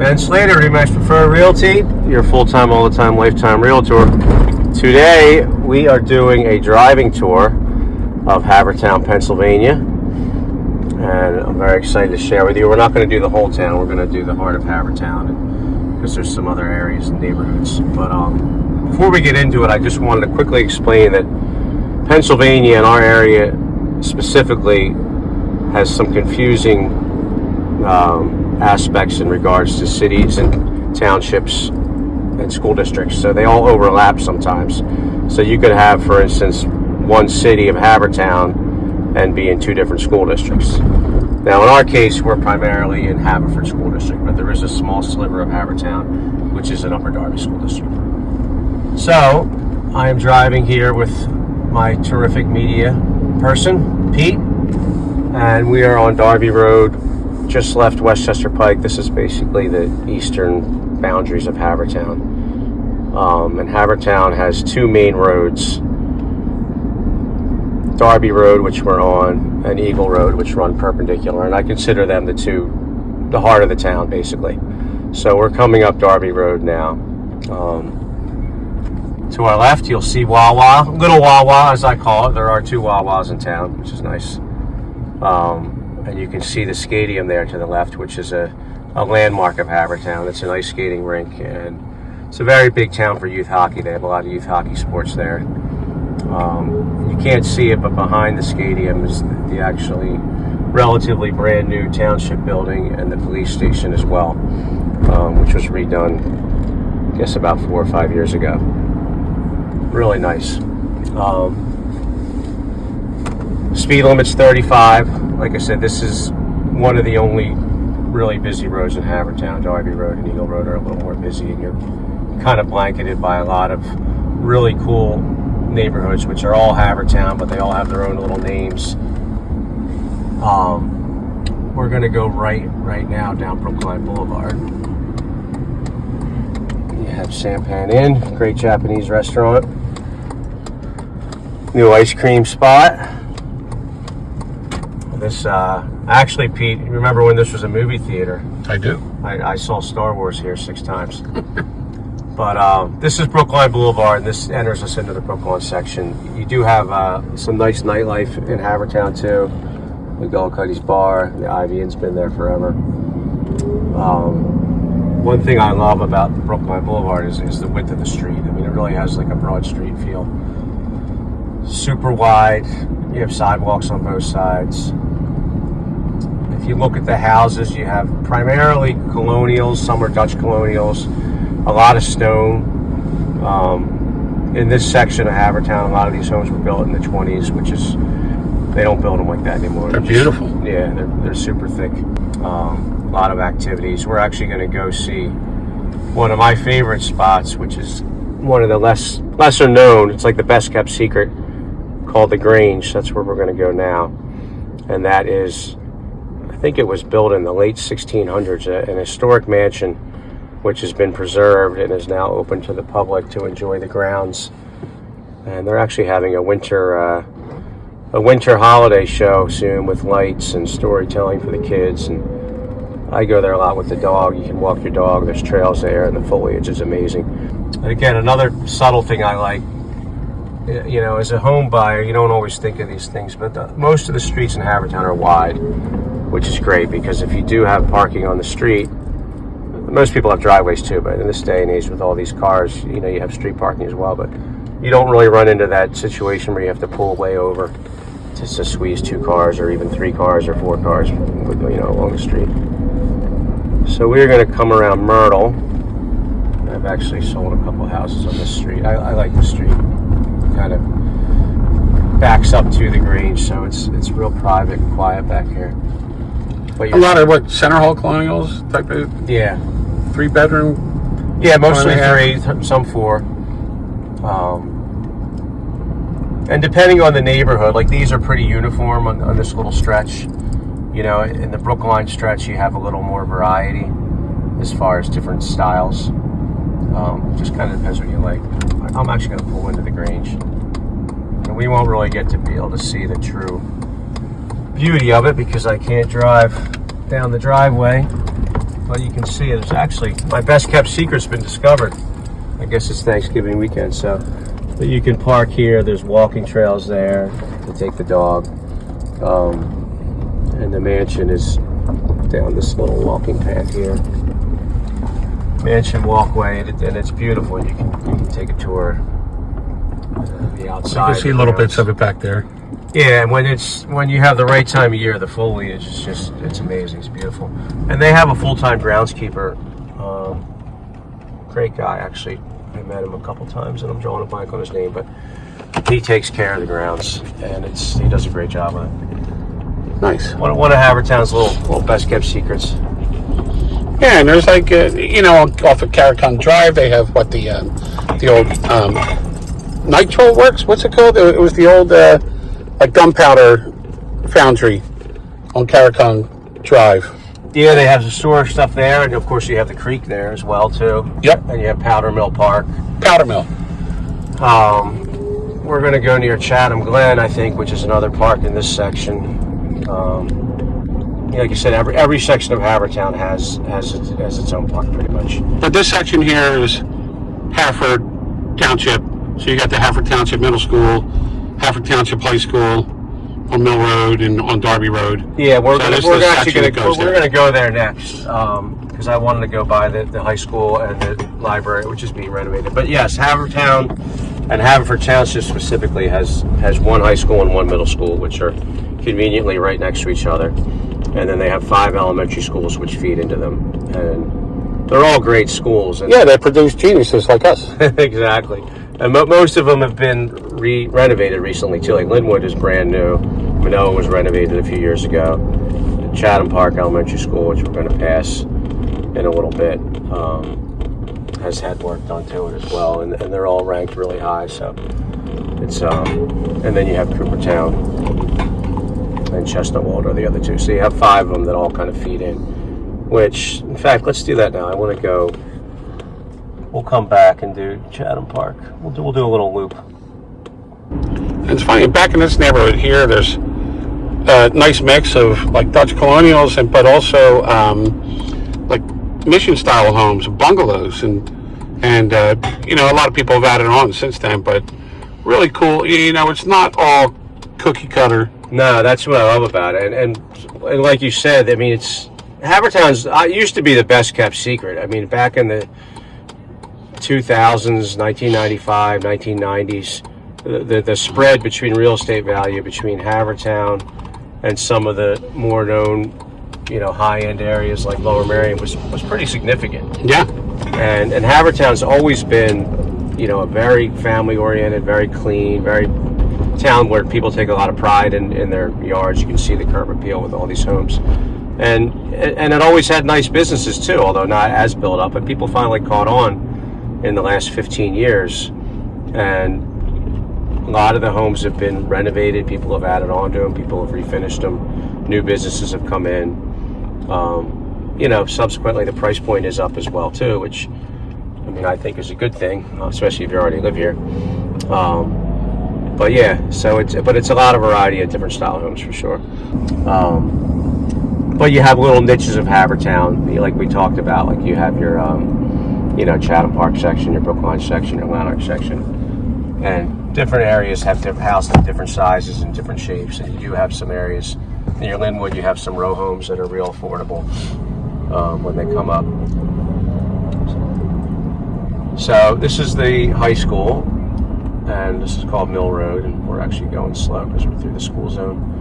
Ben Slater, Remax Preferred Realty, your full-time, all-the-time, lifetime realtor. Today, we are doing a driving tour of Havertown, Pennsylvania. And I'm very excited to share with you. We're not going to do the whole town. We're going to do the heart of Havertown because there's some other areas and neighborhoods. But before we get into it, I just wanted to quickly explain that Pennsylvania and our area specifically has some confusing aspects in regards to cities and townships and school districts. So they all overlap sometimes. So you could have, for instance, one city of Havertown and be in two different school districts. Now in our case, we're primarily in Haverford School District, but there is a small sliver of Havertown, which is an Upper Darby School District. So I am driving here with my terrific media person, Pete, and we are on Darby Road, just left Westchester Pike. This is basically the eastern boundaries of Havertown. And Havertown has two main roads, Darby Road, which we're on, and Eagle Road, which run perpendicular. And I consider them the heart of the town, basically. So we're coming up Darby Road now. To our left, you'll see Wawa, Little Wawa, as I call it. There are two Wawas in town, which is nice. And you can see the stadium there to the left, which is a landmark of Havertown. It's an ice skating rink, and it's a very big town for youth hockey. They have a lot of youth hockey sports there. You can't see it, but behind the stadium is the actually relatively brand new township building and the police station as well, which was redone, I guess, about 4 or 5 years ago. Really nice. Speed limit's 35. Like I said, this is one of the only really busy roads in Havertown. Darby Road and Eagle Road are a little more busy, and you're kind of blanketed by a lot of really cool neighborhoods, which are all Havertown, but they all have their own little names. We're going to go right now down Brookline Boulevard. You have Sampan Inn, great Japanese restaurant. New ice cream spot. This, actually, Pete, you remember when this was a movie theater? I do. I saw Star Wars here 6 times. But this is Brookline Boulevard, and this enters us into the Brookline section. You do have some nice nightlife in Havertown, too. McGillicuddy's Bar, the Ivy Inn's been there forever. One thing I love about Brookline Boulevard is the width of the street. I mean, it really has like a Broad Street feel. Super wide. You have sidewalks on both sides. If you look at the houses, you have primarily colonials. Some are Dutch colonials. A lot of stone. In this section of Havertown, a lot of these homes were built in the 20s, which is, they don't build them like that anymore. They're beautiful. Yeah, they're super thick. A lot of activities. We're actually going to go see one of my favorite spots, which is one of the lesser known. It's like the best kept secret, called the Grange. That's where we're going to go now. And that is, I think it was built in the late 1600s, an historic mansion which has been preserved and is now open to the public to enjoy the grounds. And they're actually having a winter holiday show soon with lights and storytelling for the kids. And I go there a lot with the dog. You can walk your dog. There's trails there, and the foliage is amazing. And again, another subtle thing I like, you know, as a home buyer, you don't always think of these things, but most of the streets in Havertown are wide, which is great, because if you do have parking on the street, most people have driveways too, but in this day and age with all these cars, you know, you have street parking as well, but you don't really run into that situation where you have to pull way over to squeeze 2 cars or even 3 cars or 4 cars, you know, along the street. So we're going to come around Myrtle. I've actually sold a couple houses on this street. I like the street. Kind of backs up to the Grange, so it's real private and quiet back here. But a lot of what, center hall colonials type of? Yeah. 3-bedroom? Yeah, mostly 3, some 4. And depending on the neighborhood, like these are pretty uniform on this little stretch. You know, in the Brookline stretch, you have a little more variety as far as different styles. Just kind of depends what you like. I'm actually going to pull into the Grange. And we won't really get to be able to see the true beauty of it because I can't drive down the driveway. Well, you can see there's actually, my best kept secret's been discovered. I guess it's Thanksgiving weekend, so you can park here. There's walking trails there to take the dog. And the mansion is down this little walking path here. Mansion walkway, and it's beautiful. You can take a tour. The outside. You can see little bits of it back there. Yeah, and when you have the right time of year, the foliage is just, it's amazing. It's beautiful. And they have a full-time groundskeeper. Great guy, actually. I met him a couple times, and I'm drawing a blank on his name, but he takes care of the grounds, and he does a great job of it. Nice. One of Havertown's little best kept secrets. Yeah, and there's like off of Caricon Drive, they have the old Nitro Works. What's it called? It was the old like gunpowder foundry on Caricon Drive. Yeah, they have the store stuff there, and of course you have the creek there as well too. Yep. And you have Powder Mill Park. Powder Mill. We're going to go near Chatham Glen, I think, which is another park in this section. Like you said, every section of Havertown has its own park, pretty much. But this section here is Haverford Township. So you got the Haverford Township Middle School, Haverford Township High School on Mill Road and on Darby Road. Yeah, we're going to go there next because I wanted to go by the high school and the library, which is being renovated. But yes, Havertown and Haverford Township specifically has one high school and one middle school, which are conveniently right next to each other. And then they have 5 elementary schools which feed into them. And they're all great schools. And yeah, they produce geniuses like us. Exactly. And most of them have been renovated recently too. Like Linwood is brand new. Manoa was renovated a few years ago. Chatham Park Elementary School, which we're going to pass in a little bit, has had work done to it as well. And they're all ranked really high. So it's and then you have Coopertown and Chestnut Wold are the other two. So you have 5 of them that all kind of feed in. Which, in fact, let's do that now. I want to go. We'll come back and do Chatham Park. We'll do a little loop. It's funny, back in this neighborhood here, there's a nice mix of like Dutch colonials, but also like mission style homes, bungalows, and a lot of people have added on since then. But really cool. It's not all cookie cutter. No, that's what I love about it. And like you said, I mean, Havertown's used to be the best kept secret. I mean, back in the 2000s, 1995, 1990s, the spread between real estate value between Havertown and some of the more known, high-end areas like Lower Merion was pretty significant. Yeah. And Havertown's always been, a very family-oriented, very clean, very town where people take a lot of pride in their yards. You can see the curb appeal with all these homes. And it always had nice businesses too, although not as built up, but people finally caught on in the last 15 years. And a lot of the homes have been renovated. People have added on to them. People have refinished them. New businesses have come in. Subsequently the price point is up as well too, which I think is a good thing, especially if you already live here. But yeah, so it's a lot of variety of different style homes for sure. But you have little niches of Havertown, like we talked about. Like you have your, Chatham Park section, your Brookline section, your Lanark section, and different areas have different houses of different sizes and different shapes. And you do have some areas in your Linwood. You have some row homes that are real affordable when they come up. So this is the high school. And this is called Mill Road, and we're actually going slow because we're through the school zone.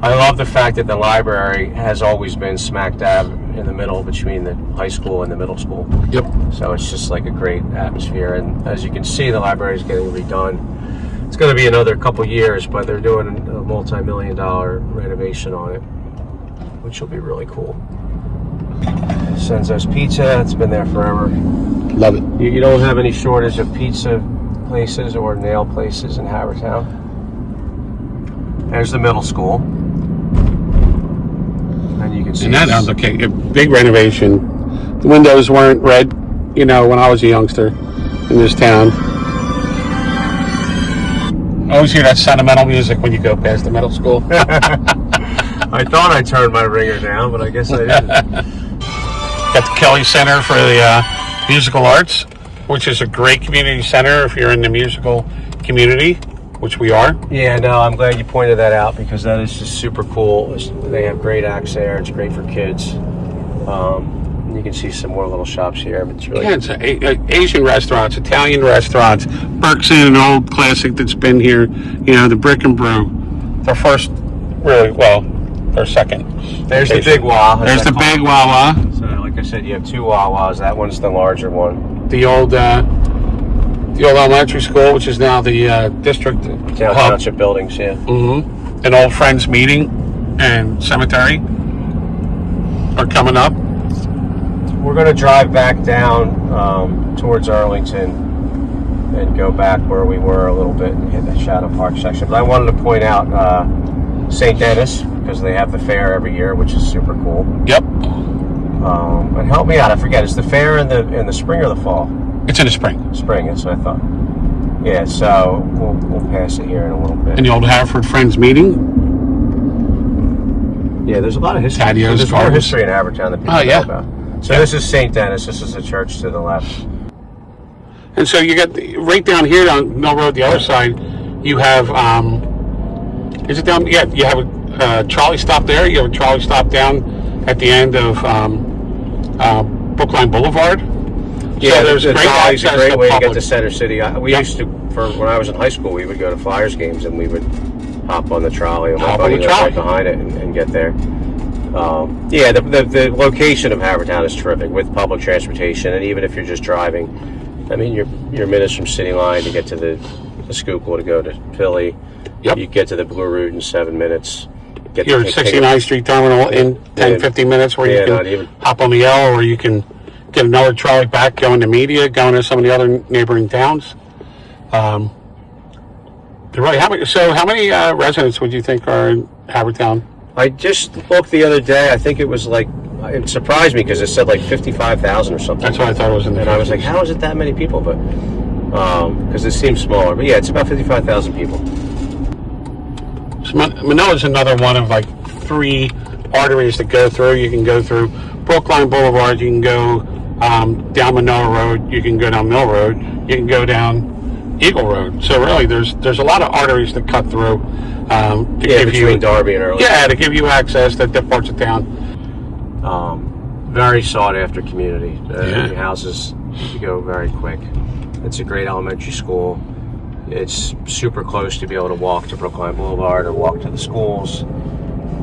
I love the fact that the library has always been smack dab in the middle between the high school and the middle school. Yep. So it's just like a great atmosphere, and as you can see, the library is getting redone. It's going to be another couple years, but they're doing a multi-million-dollar renovation on it, which will be really cool. Senzo's Pizza, it's been there forever. Love it. You don't have any shortage of pizza places or nail places in Havertown. There's the middle school, and you can see. And that sounds okay. A big renovation. The windows weren't red, when I was a youngster in this town. I always hear that sentimental music when you go past the middle school. I thought I turned my ringer down, but I guess I didn't. Got the Kelly Center for the Musical Arts, which is a great community center if you're in the musical community, which we are. Yeah, no, I'm glad you pointed that out because that is just super cool. They have great acts there. It's great for kids. You can see some more little shops here. But it's really it's Asian restaurants, Italian restaurants. Burke's Inn, an old classic that's been here. The Brick and Brew. Their first, their second. There's the big Wawa. There's the big Wawa. So, like I said, you have 2 Wawas. That one's the larger one. The old elementary school, which is now the district township buildings. Yeah. Mm-hmm. An old friends meeting and cemetery are coming up. We're going to drive back down towards Arlington and go back where we were a little bit and hit the Shadow Park section. But I wanted to point out St. Dennis because they have the fair every year, which is super cool. Yep. And help me out, I forget. Is the fair in the spring or the fall? It's in the spring. Spring, that's what I thought. Yeah, so we'll pass it here in a little bit. And the old Haverford Friends meeting. Yeah, there's a lot of history. There's more history in Havertown that people know about. So this is St. Dennis. This is the church to the left. And so you got right down here on Mill Road, the other side, you have, is it down? Yeah, you have a trolley stop there. You have a trolley stop down at the end of Brookline Boulevard. Yeah, so there's the trolley's a great way to public. get to Center City. We used to, when I was in high school, we would go to Flyers games and we would hop on the trolley. And my buddy was right behind it and get there. The location of Havertown is terrific with public transportation, and even if you're just driving, I mean, you're minutes from City Line to get to the Schuylkill to go to Philly. Yep. You get to the Blue Route in 7 minutes. You're at 69th Street Terminal in 10, 15 minutes where you can hop on the L, or you can get another trolley back going to Media, going to some of the other neighboring towns. How many residents would you think are in Havertown? I just looked the other day. I think it was it surprised me because it said 55,000 or something. That's what I thought it was in there. And I was like, how is it that many people? But because it seems smaller. But yeah, it's about 55,000 people. So Manila's another one of 3 arteries to go through. You can go through Brookline Boulevard. You can go down Manila Road. You can go down Mill Road. You can go down Eagle Road. So really, there's a lot of arteries to cut through. Between Darby and Arlington. Yeah, to give you access to different parts of town. Very sought after community. The houses go very quick. It's a great elementary school. It's super close to be able to walk to Brookline Boulevard or walk to the schools.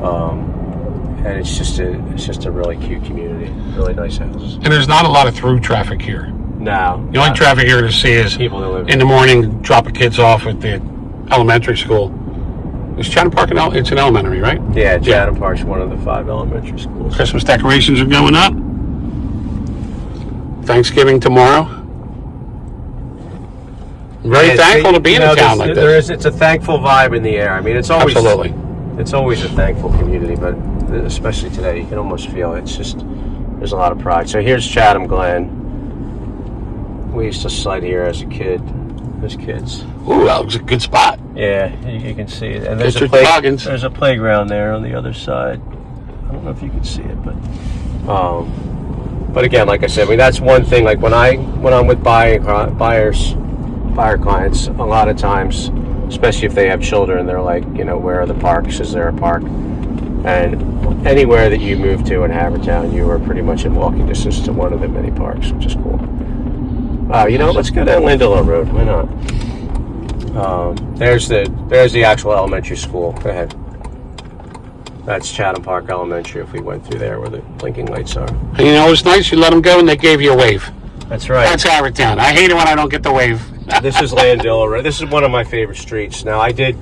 And it's just a really cute community. Really nice houses. And there's not a lot of through traffic here. No. The only traffic here to see is people that live in the morning dropping kids off at the elementary school. Is Chatham Park it's an elementary, right? Yeah, Chatham Park's one of the 5 elementary schools. Christmas decorations are going up. Thanksgiving tomorrow. Very thankful to be in a town like this. It's a thankful vibe in the air. I mean, it's always absolutely. It's always a thankful community, but especially today, you can almost feel it. It's just there's a lot of pride. So here's Chatham Glen. We used to slide here as a kid. As kids. Ooh, that was a good spot. Yeah, you can see it. And there's a playground there on the other side. I don't know if you can see it, but again, like I said, I mean that's one thing. Like when I'm with buyer clients, a lot of times, especially if they have children, they're like, where are the parks? Is there a park? And anywhere that you move to in Havertown, you are pretty much in walking distance to one of the many parks, which is cool. Let's go down Lindelof Road. Why not? There's the actual elementary school. Go ahead. That's Chatham Park Elementary. If we went through there where the blinking lights are. And it's nice. You let them go and they gave you a wave. That's right. That's Havertown. I hate it when I don't get the wave. This is Landilla Road. This is one of my favorite streets. Now I did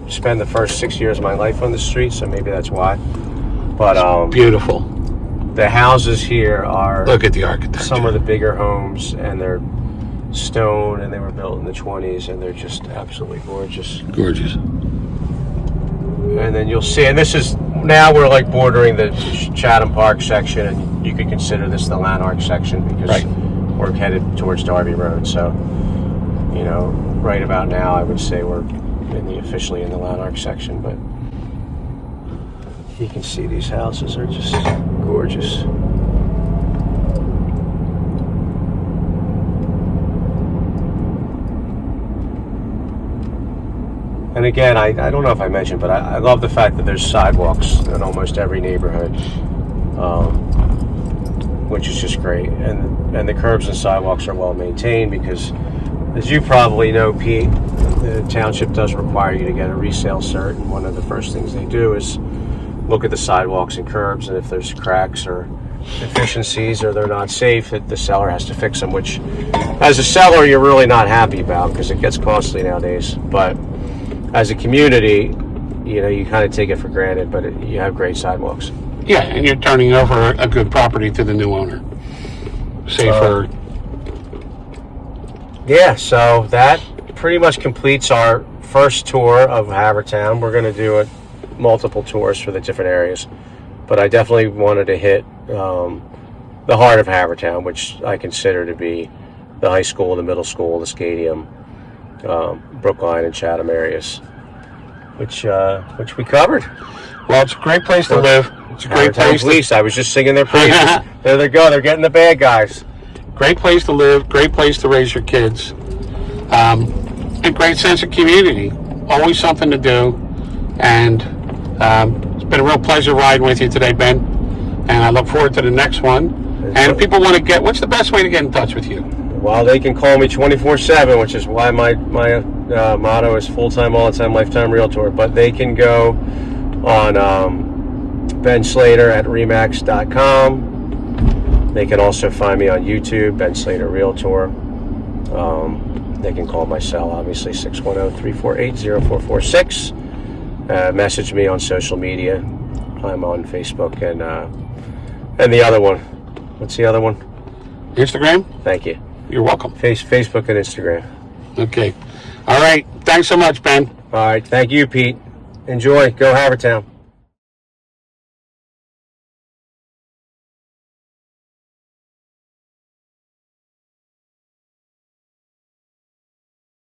spend the first 6 years of my life on this street, so maybe that's why. But it's beautiful. The houses here are look at the architecture. Some of the bigger homes, and they're stone, and they were built in the 20s, and they're just absolutely gorgeous. Gorgeous. And then you'll see, and now we're bordering the Chatham Park section, and you could consider this the Lanark section because we're headed towards Darby Road. So, right about now, I would say we're officially in the Lanark section, but you can see these houses are just gorgeous. And again, I don't know if I mentioned, but I love the fact that there's sidewalks in almost every neighborhood, which is just great. And the curbs and sidewalks are well maintained because, as you probably know, Pete, the township does require you to get a resale cert, and one of the first things they do is look at the sidewalks and curbs, and if there's cracks or deficiencies or they're not safe, that the seller has to fix them, which as a seller you're really not happy about because it gets costly nowadays. But as a community, you kind of take it for granted, but you have great sidewalks. Yeah, and you're turning over a good property to the new owner. Safer. Yeah, so that pretty much completes our first tour of Havertown. We're going to do multiple tours for the different areas, but I definitely wanted to hit the heart of Havertown, which I consider to be the high school, the middle school, the stadium, Brookline and Chatham areas, which we covered. Well, it's a great place to live. It's a great place. Police. I was just singing their praises. There they go. They're getting the bad guys. Great place to live. Great place to raise your kids. A great sense of community. Always something to do. And it's been a real pleasure riding with you today, Ben. And I look forward to the next one. And if people want to what's the best way to get in touch with you? Well, they can call me 24/7, which is why my motto is full-time, all-the-time, lifetime realtor. But they can go on Ben Slater at remax.com. They can also find me on YouTube, Ben Slater Realtor. They can call my cell, obviously, 610-348-0446. Message me on social media. I'm on Facebook and the other one. What's the other one? Instagram? Thank you. You're welcome. Facebook and Instagram. Okay. All right. Thanks so much, Ben. All right. Thank you, Pete. Enjoy. Go Havertown.